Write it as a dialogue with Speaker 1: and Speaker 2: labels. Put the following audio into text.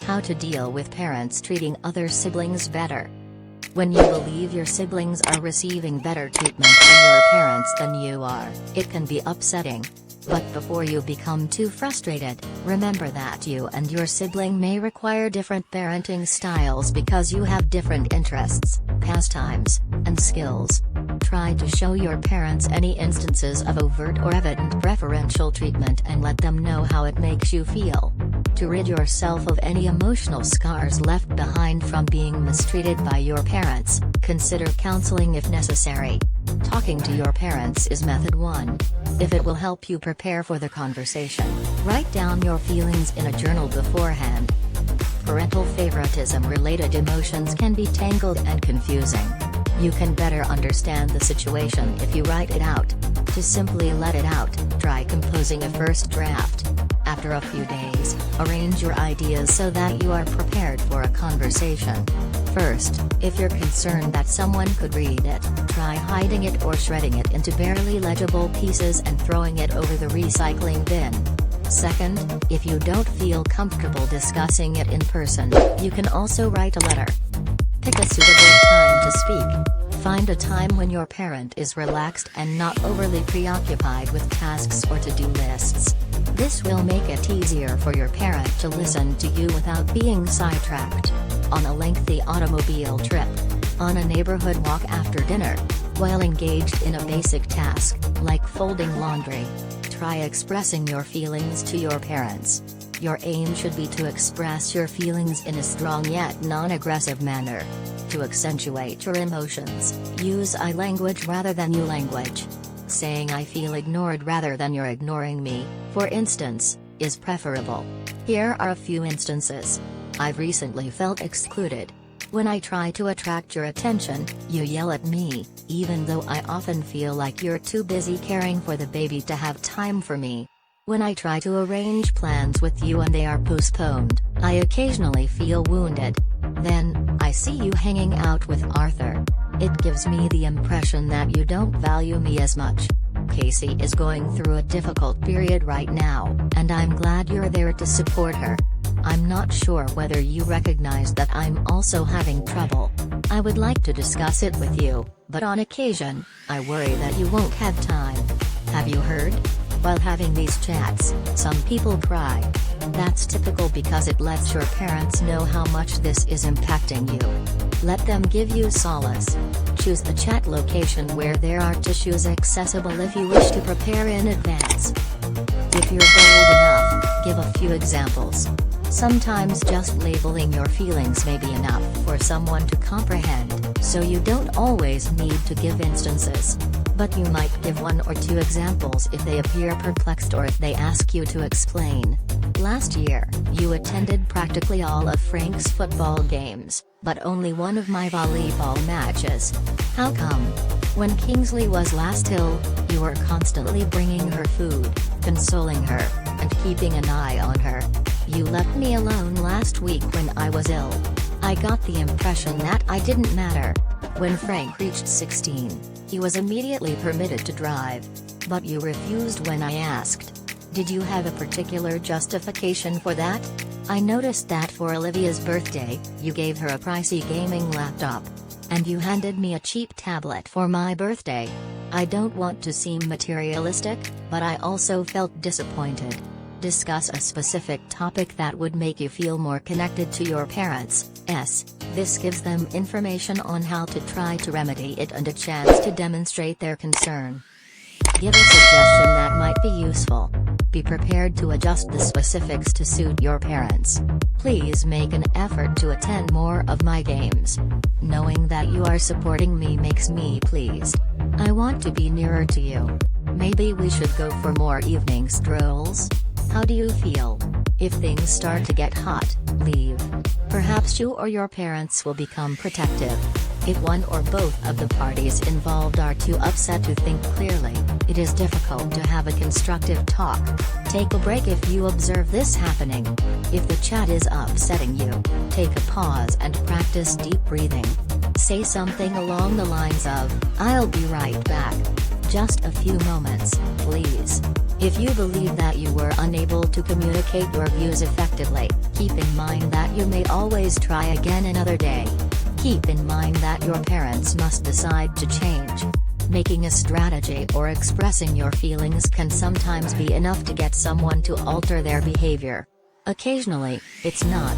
Speaker 1: How to deal with parents treating other siblings better. When you believe your siblings are receiving better treatment from your parents than you are, it can be upsetting. But before you become too frustrated, remember that you and your sibling may require different parenting styles because you have different interests, pastimes, and skills. Try to show your parents any instances of overt or evident preferential treatment and let them know how it makes you feel. To rid yourself of any emotional scars left behind from being mistreated by your parents, consider counseling if necessary. Talking to your parents is method 1. If it will help you prepare for the conversation, write down your feelings in a journal beforehand. Parental favoritism-related emotions can be tangled and confusing. You can better understand the situation if you write it out. To simply let it out, try composing a first draft. After a few days, arrange your ideas so that you are prepared for a conversation. First, if you're concerned that someone could read it, try hiding it or shredding it into barely legible pieces and throwing it over the recycling bin. Second, if you don't feel comfortable discussing it in person, you can also write a letter. Pick a suitable time to speak. Find a time when your parent is relaxed and not overly preoccupied with tasks or to-do lists. This will make it easier for your parent to listen to you without being sidetracked. On a lengthy automobile trip, on a neighborhood walk after dinner, while engaged in a basic task, like folding laundry, try expressing your feelings to your parents. Your aim should be to express your feelings in a strong yet non-aggressive manner. To accentuate your emotions, use I language rather than you language. Saying I feel ignored rather than you're ignoring me, for instance, is preferable. Here are a few instances. I've recently felt excluded. When I try to attract your attention, you yell at me, even though I often feel like you're too busy caring for the baby to have time for me. When I try to arrange plans with you and they are postponed, I occasionally feel wounded. Then, I see you hanging out with Arthur. It gives me the impression that you don't value me as much. Casey is going through a difficult period right now, and I'm glad you're there to support her. I'm not sure whether you recognize that I'm also having trouble. I would like to discuss it with you, but on occasion, I worry that you won't have time. Have you heard? While having these chats, some people cry. That's typical because it lets your parents know how much this is impacting you. Let them give you solace. Choose a chat location where there are tissues accessible if you wish to prepare in advance. If you're bold enough, give a few examples. Sometimes just labeling your feelings may be enough for someone to comprehend, so you don't always need to give instances. But you might give 1 or 2 examples if they appear perplexed or if they ask you to explain. Last year, you attended practically all of Frank's football games, but only one of my volleyball matches. How come? When Kingsley was last ill, you were constantly bringing her food, consoling her, and keeping an eye on her. You left me alone last week when I was ill. I got the impression that I didn't matter. When Frank reached 16, he was immediately permitted to drive. But you refused when I asked. Did you have a particular justification for that? I noticed that for Olivia's birthday, you gave her a pricey gaming laptop. And you handed me a cheap tablet for my birthday. I don't want to seem materialistic, but I also felt disappointed. Discuss a specific topic that would make you feel more connected to your parents. This gives them information on how to try to remedy it and a chance to demonstrate their concern. Give a suggestion that might be useful. Be prepared to adjust the specifics to suit your parents. Please make an effort to attend more of my games. Knowing that you are supporting me makes me pleased. I want to be nearer to you. Maybe we should go for more evening strolls? How do you feel? If things start to get hot, leave. Perhaps you or your parents will become protective. If one or both of the parties involved are too upset to think clearly, it is difficult to have a constructive talk. Take a break if you observe this happening. If the chat is upsetting you, take a pause and practice deep breathing. Say something along the lines of, "I'll be right back. Just a few moments, please." If you believe that you were unable to communicate your views effectively, keep in mind that you may always try again another day. Keep in mind that your parents must decide to change. Making a strategy or expressing your feelings can sometimes be enough to get someone to alter their behavior. Occasionally, it's not.